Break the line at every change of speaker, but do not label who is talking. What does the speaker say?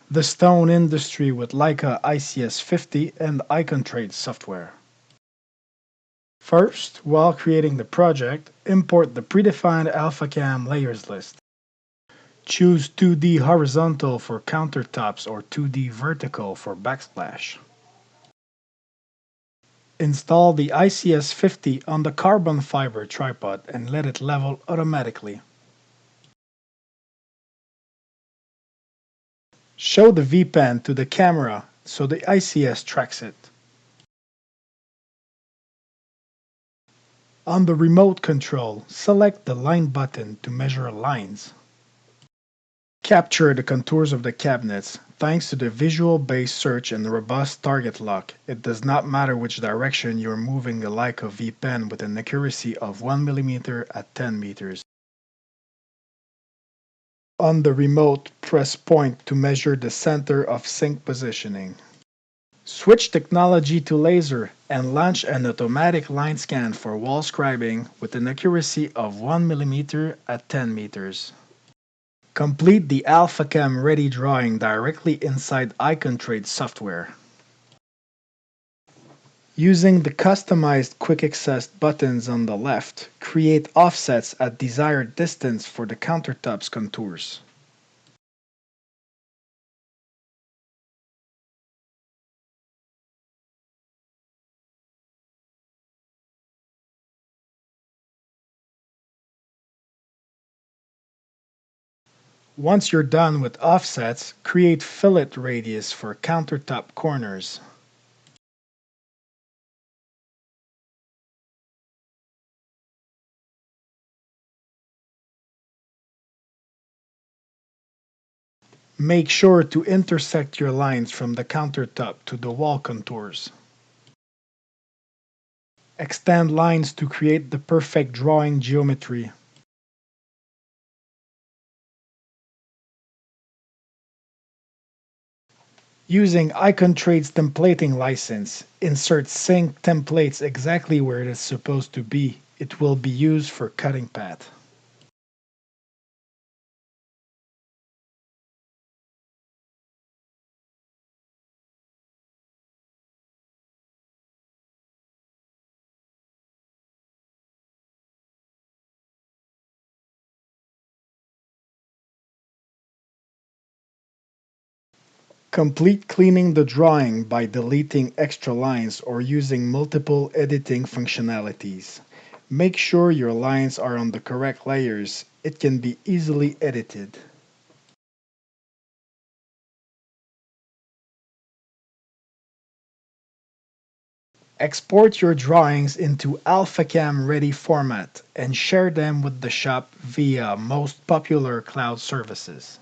the stone industry with Leica iCS 50 and iContrade software. First, while creating the project, import the predefined AlphaCam layers list. Choose 2D horizontal for countertops or 2D vertical for backsplash. Install the iCS 50 on the carbon fiber tripod and let it level automatically. Show the V-pen to the camera so the iCS tracks it. On the remote control, select the line button to measure lines. Capture the contours of the cabinets. Thanks to the visual-based search and robust target lock, it does not matter which direction you are moving the Leica V-pen with an accuracy of 1 mm at 10 meters. On the remote, press point to measure the center of sink positioning. Switch technology to laser and launch an automatic line scan for wall scribing with an accuracy of 1 mm at 10 meters. Complete the AlphaCam ready drawing directly inside iContrade software. Using the customized quick access buttons on the left, create offsets at desired distance for the countertops contours. Once you're done with offsets, create fillet radius for countertop corners. Make sure to intersect your lines from the countertop to the wall contours. Extend lines to create the perfect drawing geometry. Using iContrade's templating license, insert sink templates exactly where it is supposed to be. It will be used for cutting path. Complete cleaning the drawing by deleting extra lines or using multiple editing functionalities. Make sure your lines are on the correct layers. It can be easily edited. Export your drawings into AlphaCam ready format and share them with the shop via most popular cloud services.